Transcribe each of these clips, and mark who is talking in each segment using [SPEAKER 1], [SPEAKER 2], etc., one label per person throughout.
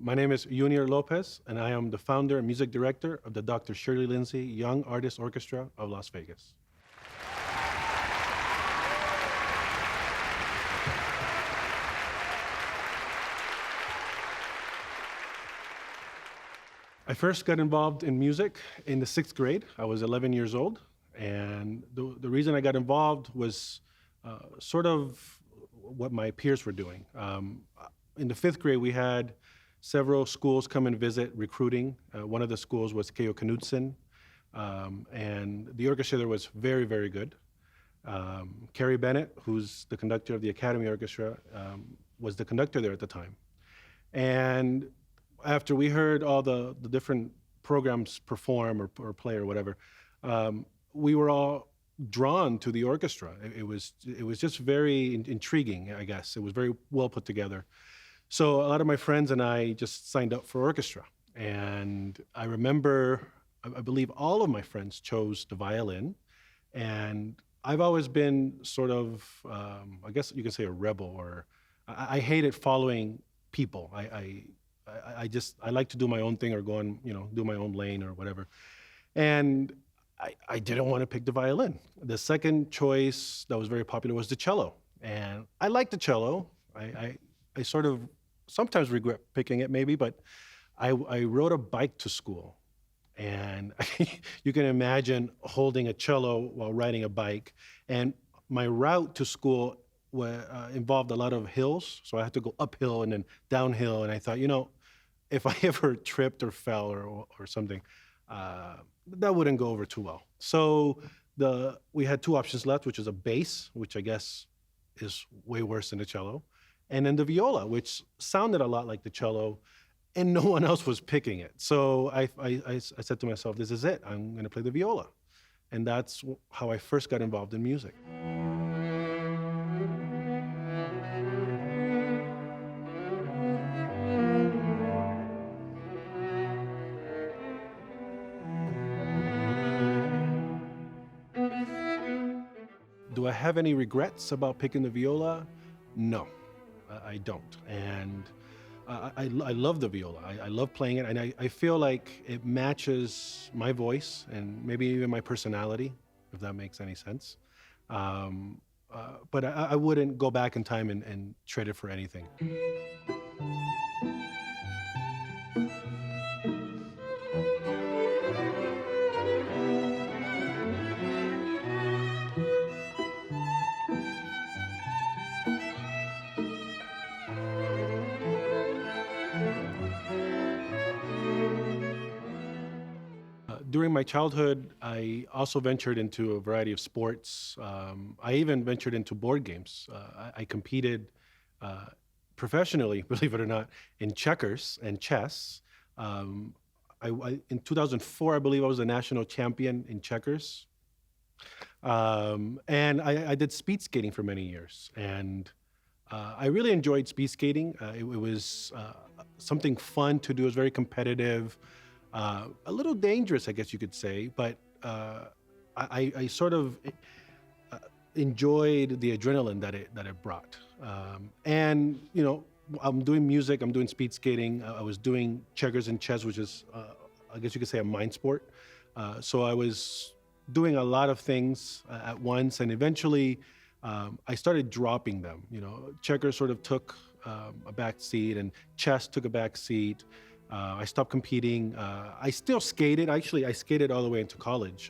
[SPEAKER 1] My name is Yunior Lopez, and I am the founder and music director of the Dr. Shirley Linzy Young Artist Orchestra of Las Vegas. I first got involved in music in the 6th grade. I was 11 years old, and the reason I got involved was sort of what my peers were doing. In the 5th grade, we had several schools come and visit recruiting. One of the schools was K.O. Knudsen, and the orchestra there was very, very good. Carrie Bennett, who's the conductor of the Academy Orchestra, was the conductor there at the time. And after we heard all the different programs perform or play or whatever, we were all drawn to the orchestra. It was just very intriguing, I guess. It was very well put together. So a lot of my friends and I just signed up for orchestra. And I remember, I believe all of my friends chose the violin. And I've always been sort of, I guess you can say a rebel, or I hated following people. I like to do my own thing or go on, do my own lane or whatever. And I didn't want to pick the violin. The second choice that was very popular was the cello. And I like the cello. I sort of sometimes regret picking it maybe, but I rode a bike to school. And you can imagine holding a cello while riding a bike. And my route to school involved a lot of hills. So I had to go uphill and then downhill. And I thought, if I ever tripped or fell or something, that wouldn't go over too well. So we had two options left, which is a bass, which I guess is way worse than the cello, and then the viola, which sounded a lot like the cello, and no one else was picking it. So I said to myself, this is it. I'm going to play the viola. And that's how I first got involved in music. Do I have any regrets about picking the viola? No, I don't. And I love the viola. I love playing it, and I feel like it matches my voice and maybe even my personality, if that makes any sense. But I wouldn't go back in time and trade it for anything. During my childhood, I also ventured into a variety of sports. I even ventured into board games. I competed professionally, believe it or not, in checkers and chess. In 2004, I believe I was a national champion in checkers. And I did speed skating for many years. And I really enjoyed speed skating. It was something fun to do. It was very competitive. A little dangerous, I guess you could say, but I sort of enjoyed the adrenaline that it brought. And I'm doing music, I'm doing speed skating. I was doing checkers and chess, which is, I guess you could say, a mind sport. So I was doing a lot of things at once, and eventually I started dropping them. Checkers sort of took a back seat, and chess took a back seat. I stopped competing. I still skated. Actually, I skated all the way into college.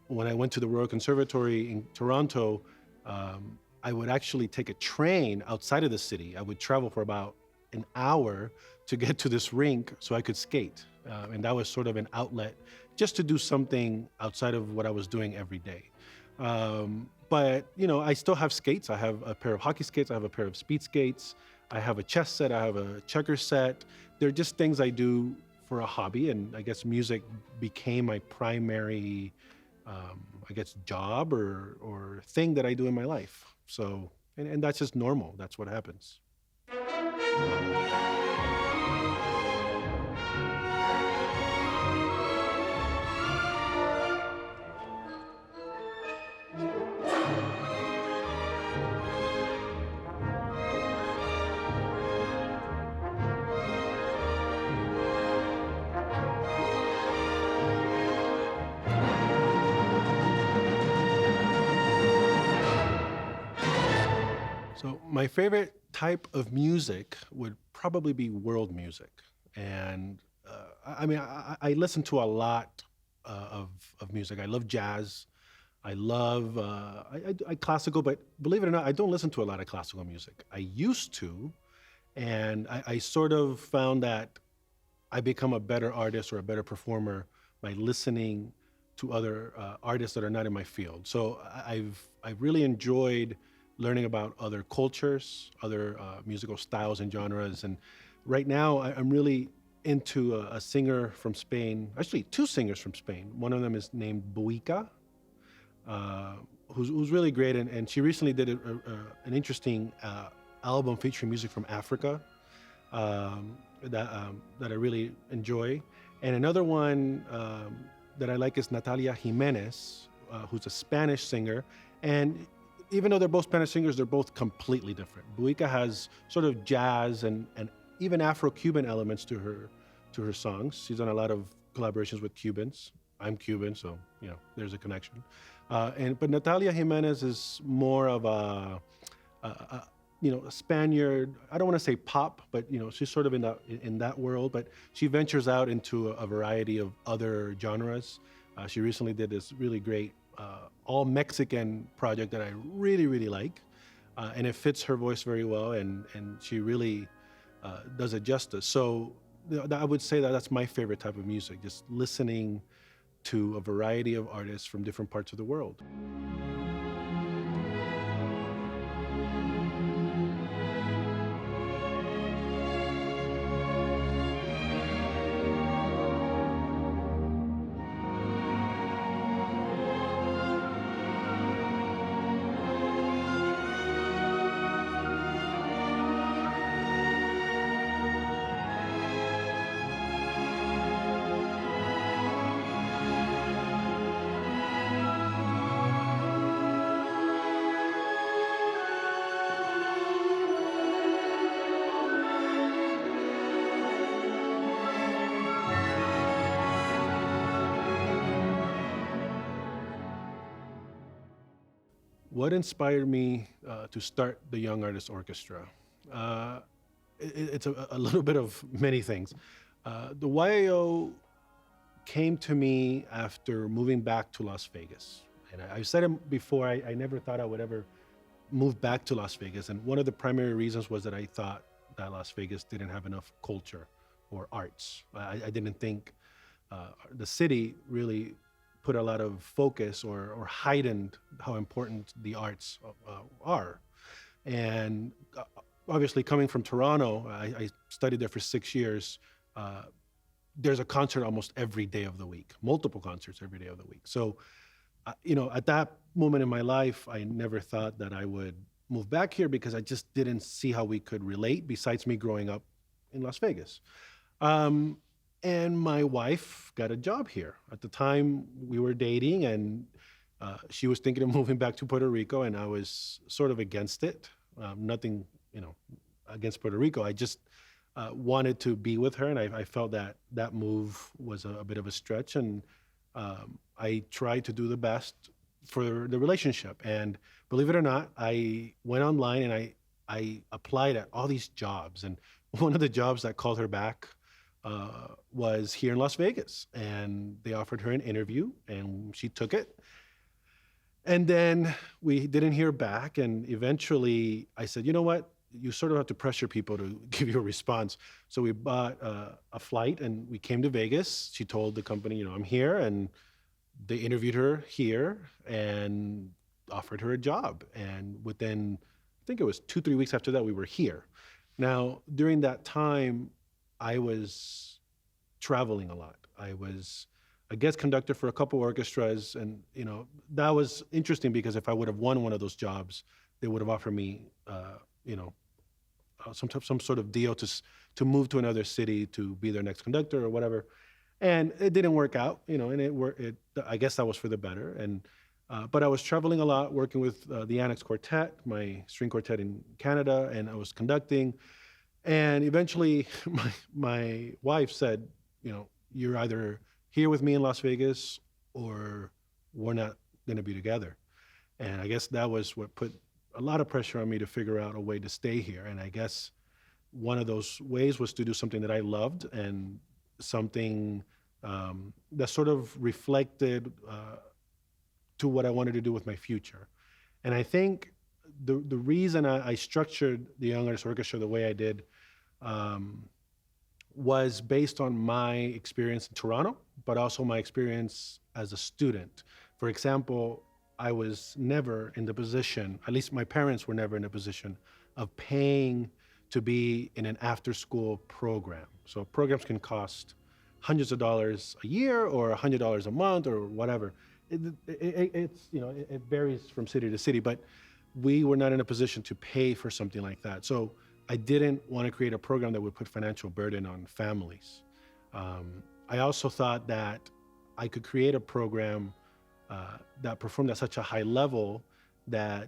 [SPEAKER 1] When I went to the Royal Conservatory in Toronto, I would actually take a train outside of the city. I would travel for about an hour to get to this rink so I could skate. And that was sort of an outlet just to do something outside of what I was doing every day. But, I still have skates. I have a pair of hockey skates. I have a pair of speed skates. I have a chess set. I have a checker set. They're just things I do for a hobby, and I guess music became my primary, job or thing that I do in my life. So, and that's just normal. That's what happens. So my favorite type of music would probably be world music, and I listen to a lot of music. I love jazz. I love I classical, but believe it or not, I don't listen to a lot of classical music. I used to, and I sort of found that I become a better artist or a better performer by listening to other artists that are not in my field. So I've really enjoyed learning about other cultures, other musical styles and genres. And right now, I'm really into a singer from Spain. Actually, two singers from Spain. One of them is named Buika, uh, who's really great, and she recently did an interesting album featuring music from Africa that I really enjoy. And another one that I like is Natalia Jimenez, who's a Spanish singer. And even though they're both Spanish singers, they're both completely different. Buika has sort of jazz and even Afro-Cuban elements to her songs. She's done a lot of collaborations with Cubans. I'm Cuban, so there's a connection. But Natalia Jimenez is more of a a Spaniard. I don't want to say pop, but she's sort of in that world. But she ventures out into a variety of other genres. She recently did this really great all Mexican project that I really really like, and it fits her voice very well, and she really does it justice. So I would say that that's my favorite type of music, just listening to a variety of artists from different parts of the world. What inspired me to start the Young Artist Orchestra? Uh, it's a little bit of many things. The YAO came to me after moving back to Las Vegas. And I've said it before, I never thought I would ever move back to Las Vegas. And one of the primary reasons was that I thought that Las Vegas didn't have enough culture or arts. I didn't think the city really put a lot of focus or heightened how important the arts are. And obviously, coming from Toronto, I studied there for 6 years. Uh, there's a concert almost every day of the week, multiple concerts every day of the week. So, at that moment in my life, I never thought that I would move back here because I just didn't see how we could relate besides me growing up in Las Vegas. Um, and my wife got a job here. At the time, we were dating, and she was thinking of moving back to Puerto Rico, and I was sort of against it. Nothing, against Puerto Rico. I just wanted to be with her, and I felt that that move was a bit of a stretch, and I tried to do the best for the relationship. And believe it or not, I went online and I applied at all these jobs, and one of the jobs that called her back was here in Las Vegas, and they offered her an interview, and she took it. And then we didn't hear back, and eventually I said, you know what? You sort of have to pressure people to give you a response. So we bought a flight and we came to Vegas. She told the company, I'm here, and they interviewed her here and offered her a job. And within, I think it was 2, 3 weeks after that, we were here. Now, during that time, I was traveling a lot. I was a guest conductor for a couple orchestras, and that was interesting because if I would have won one of those jobs, they would have offered me, some sort of deal to move to another city to be their next conductor or whatever. And it didn't work out, and I guess that was for the better. And but I was traveling a lot, working with the Annex Quartet, my string quartet in Canada, and I was conducting. And eventually, my wife said, you're either here with me in Las Vegas or we're not going to be together. And I guess that was what put a lot of pressure on me to figure out a way to stay here. And I guess one of those ways was to do something that I loved and something that sort of reflected to what I wanted to do with my future. And I think the reason I structured the Young Artists Orchestra the way I did was based on my experience in Toronto, but also my experience as a student. For example, I was never in the position, at least my parents were never in a position of paying to be in an after-school program. So programs can cost hundreds of dollars a year or $100 a month or whatever. It varies from city to city, but we were not in a position to pay for something like that. So I didn't want to create a program that would put financial burden on families. I also thought that I could create a program that performed at such a high level that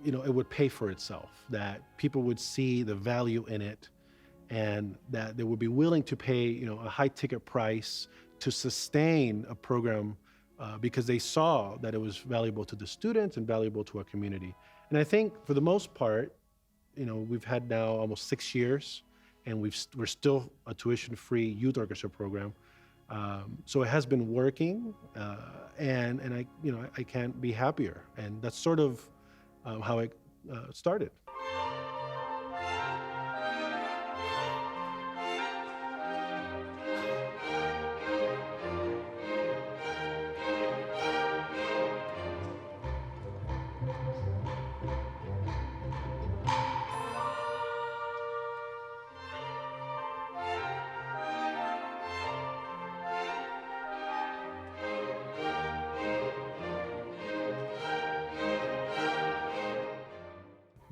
[SPEAKER 1] it would pay for itself, that people would see the value in it, and that they would be willing to pay a high ticket price to sustain a program because they saw that it was valuable to the students and valuable to our community. And I think for the most part, we've had now almost 6 years, and we're still a tuition-free youth orchestra program. So it has been working, and I can't be happier. And that's sort of how it started.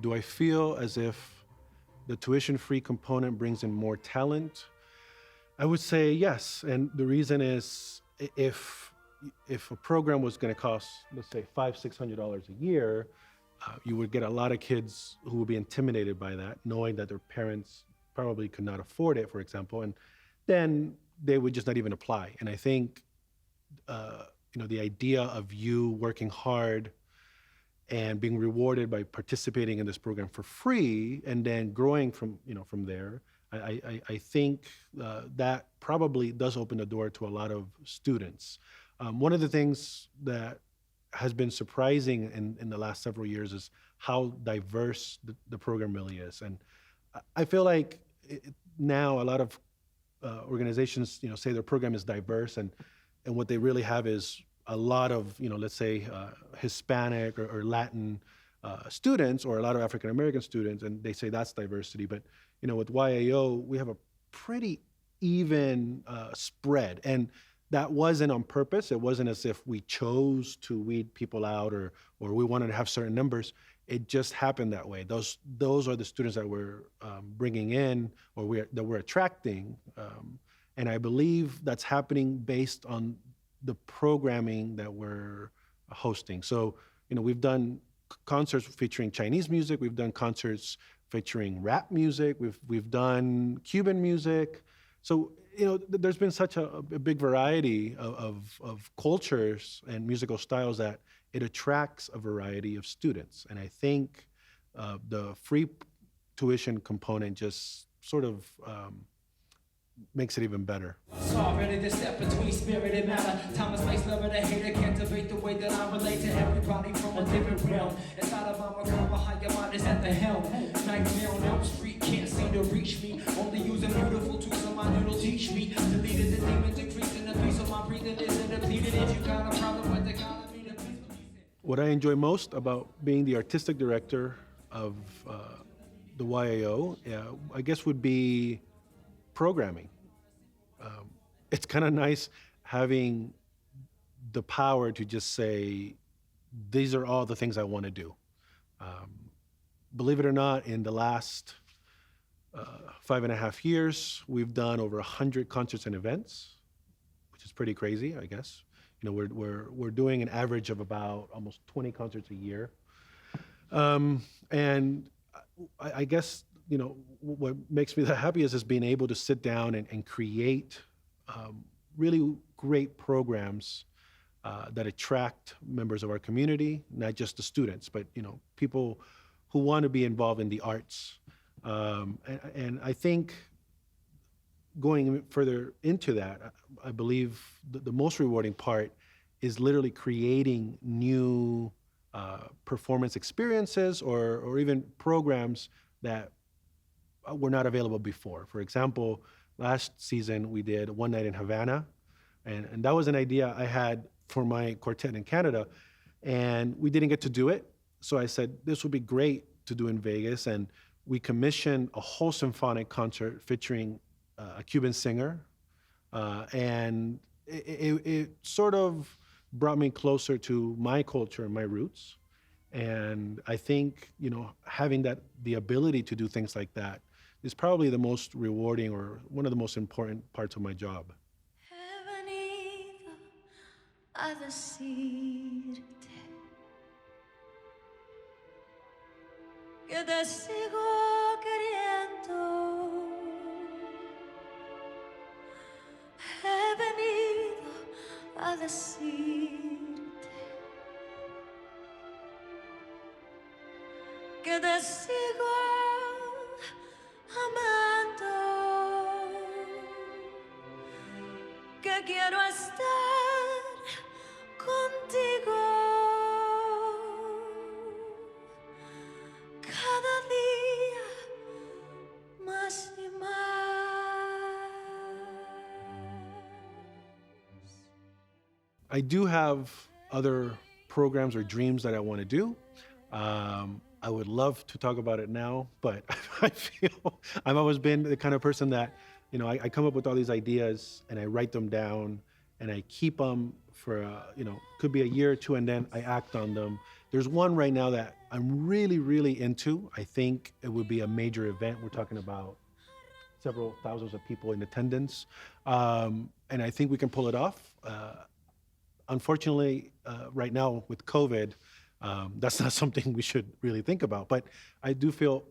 [SPEAKER 1] Do I feel as if the tuition-free component brings in more talent? I would say yes, and the reason is if a program was going to cost, let's say, $500-600 a year, you would get a lot of kids who would be intimidated by that, knowing that their parents probably could not afford it, for example, and then they would just not even apply. And I think the idea of you working hard and being rewarded by participating in this program for free and then growing from there, I think that probably does open the door to a lot of students. One of the things that has been surprising in the last several years is how diverse the program really is. And I feel like now a lot of organizations say their program is diverse, and what they really have is a lot of, let's say, Hispanic or Latin students, or a lot of African American students, and they say that's diversity. But with YAO, we have a pretty even spread, and that wasn't on purpose. It wasn't as if we chose to weed people out or we wanted to have certain numbers. It just happened that way. Those are the students that we're bringing in, or that we're attracting, and I believe that's happening based on the programming that we're hosting. So, we've done concerts featuring Chinese music. We've done concerts featuring rap music. We've done Cuban music. So, there's been such a big variety of cultures and musical styles that it attracts a variety of students. And I think the free tuition component just sort of makes it even better.
[SPEAKER 2] Already the step between spirit and matter. Thomas Space lover, the hater can't debate the way that I relate to everybody from a different realm. Inside of my recover, how your mind is at the helm. Nightmare on Elm Street can't seem to reach me. Only using beautiful tools of mine that'll teach me. Deleted the demon, decreasing the peace of my breathing isn't depleted. If you got a problem with the economy, then please believe it.
[SPEAKER 1] What I enjoy most about being the artistic director of the YAO, I guess, would be programming. It's kind of nice having the power to just say, these are all the things I want to do. Believe it or not, in the last 5.5 years, we've done over 100 concerts and events, which is pretty crazy, I guess. We're doing an average of about almost 20 concerts a year. And I guess, what makes me the happiest is being able to sit down and create really great programs that attract members of our community, not just the students, but people who want to be involved in the arts. And I think going further into that, I believe the most rewarding part is literally creating new performance experiences or even programs that were not available before. For example, last season we did One Night in Havana, and that was an idea I had for my quartet in Canada, and we didn't get to do it. So I said, this would be great to do in Vegas, and we commissioned a whole symphonic concert featuring a Cuban singer, and it sort of brought me closer to my culture and my roots. And I think, having the ability to do things like that is probably the most rewarding or one of the most important parts of my job.
[SPEAKER 3] He venido a decirte que te sigo queriendo. He venido a decirte que te sigo amando, que quiero estar contigo cada día más y más.
[SPEAKER 1] I do have other programs or dreams that I want to do. I would love to talk about it now, but I feel I've always been the kind of person that, I come up with all these ideas and I write them down and I keep them for, could be a year or two, and then I act on them. There's one right now that I'm really, really into. I think it would be a major event. We're talking about several thousands of people in attendance. And I think we can pull it off. Unfortunately, right now with COVID, that's not something we should really think about. But I do feel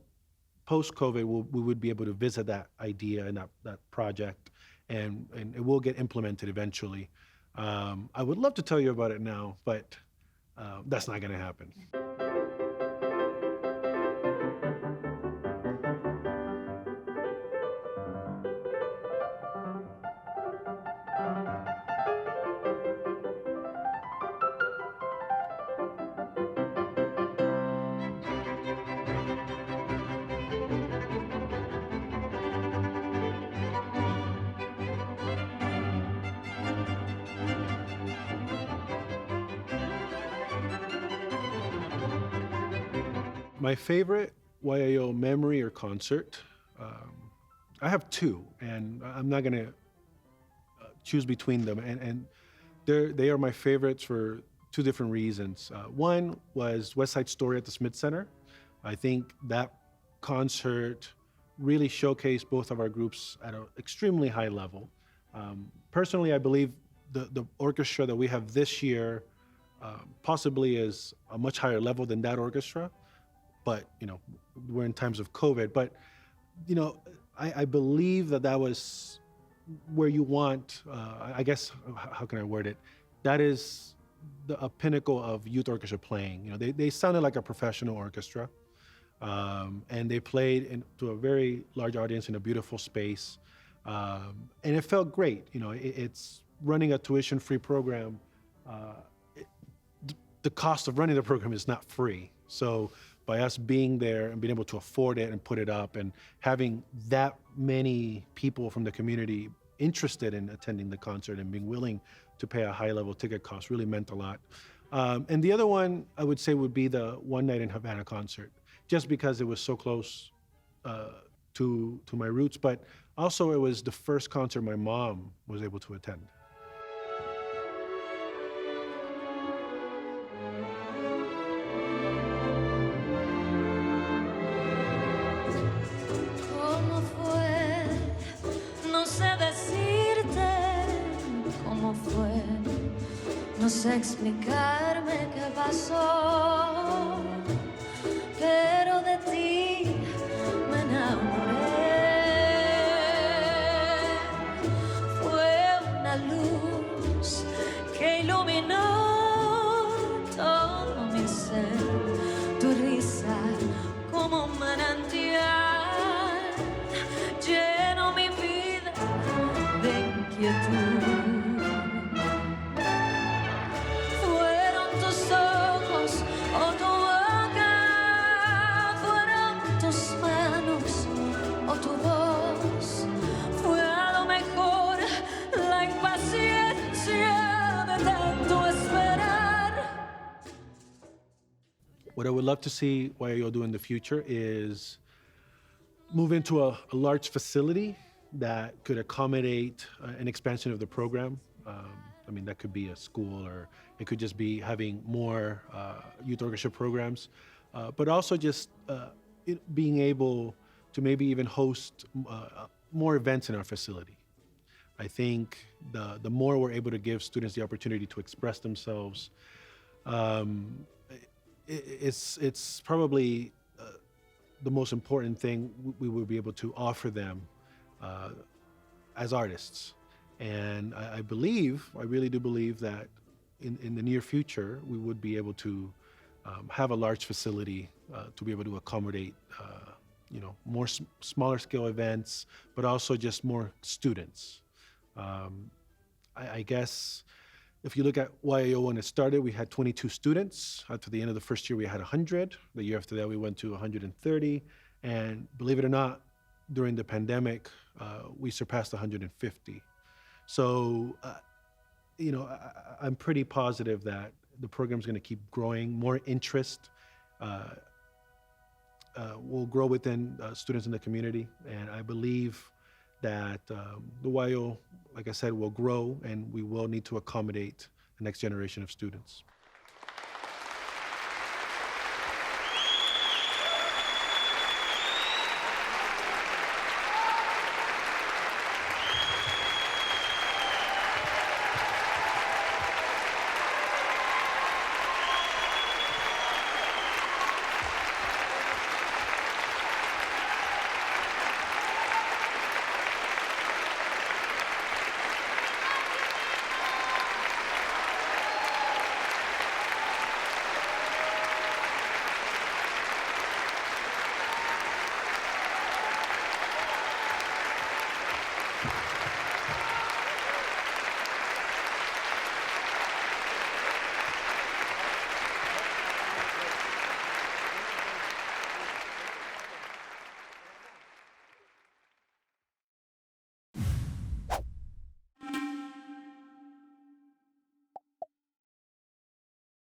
[SPEAKER 1] post-COVID, we would be able to visit that idea and that project, and it will get implemented eventually. I would love to tell you about it now, but that's not going to happen. My favorite YAO memory or concert, I have two, and I'm not going to choose between them. And they are my favorites for two different reasons. One was West Side Story at the Smith Center. I think that concert really showcased both of our groups at an extremely high level. Personally, I believe the orchestra that we have this year possibly is a much higher level than that orchestra. But, we're in times of COVID. But, I believe that was where you want, I guess, how can I word it? That is a pinnacle of youth orchestra playing. They sounded like a professional orchestra. And they played to a very large audience in a beautiful space. And it felt great. It's running a tuition-free program. The cost of running the program is not free. So by us being there and being able to afford it and put it up and having that many people from the community interested in attending the concert and being willing to pay a high-level ticket cost really meant a lot. And the other one I would say would be the One Night in Havana concert, just because it was so close to my roots, but also it was the first concert my mom was able to attend.
[SPEAKER 3] No sé explicarme qué pasó, pero de ti me enamoré. Fue una luz que iluminó todo mi ser, tu risa
[SPEAKER 1] What I would love to see YAO do in the future is move into a large facility that could accommodate an expansion of the program. I mean, that could be a school, or it could just be having more youth orchestra programs, but also just being able to maybe even host more events in our facility. I think the more we're able to give students the opportunity to express themselves, it's probably the most important thing we will be able to offer them as artists. And I really do believe that in the near future, we would be able to have a large facility to be able to accommodate, more smaller scale events, but also just more students. I guess if you look at YAO when it started, we had 22 students. After the end of the first year, we had 100. The year after that, we went to 130. And believe it or not, during the pandemic, we surpassed 150. So, I'm pretty positive that the program's going to keep growing. More interest will grow within students in the community. And I believe that the YAO, like I said, will grow, and we will need to accommodate the next generation of students.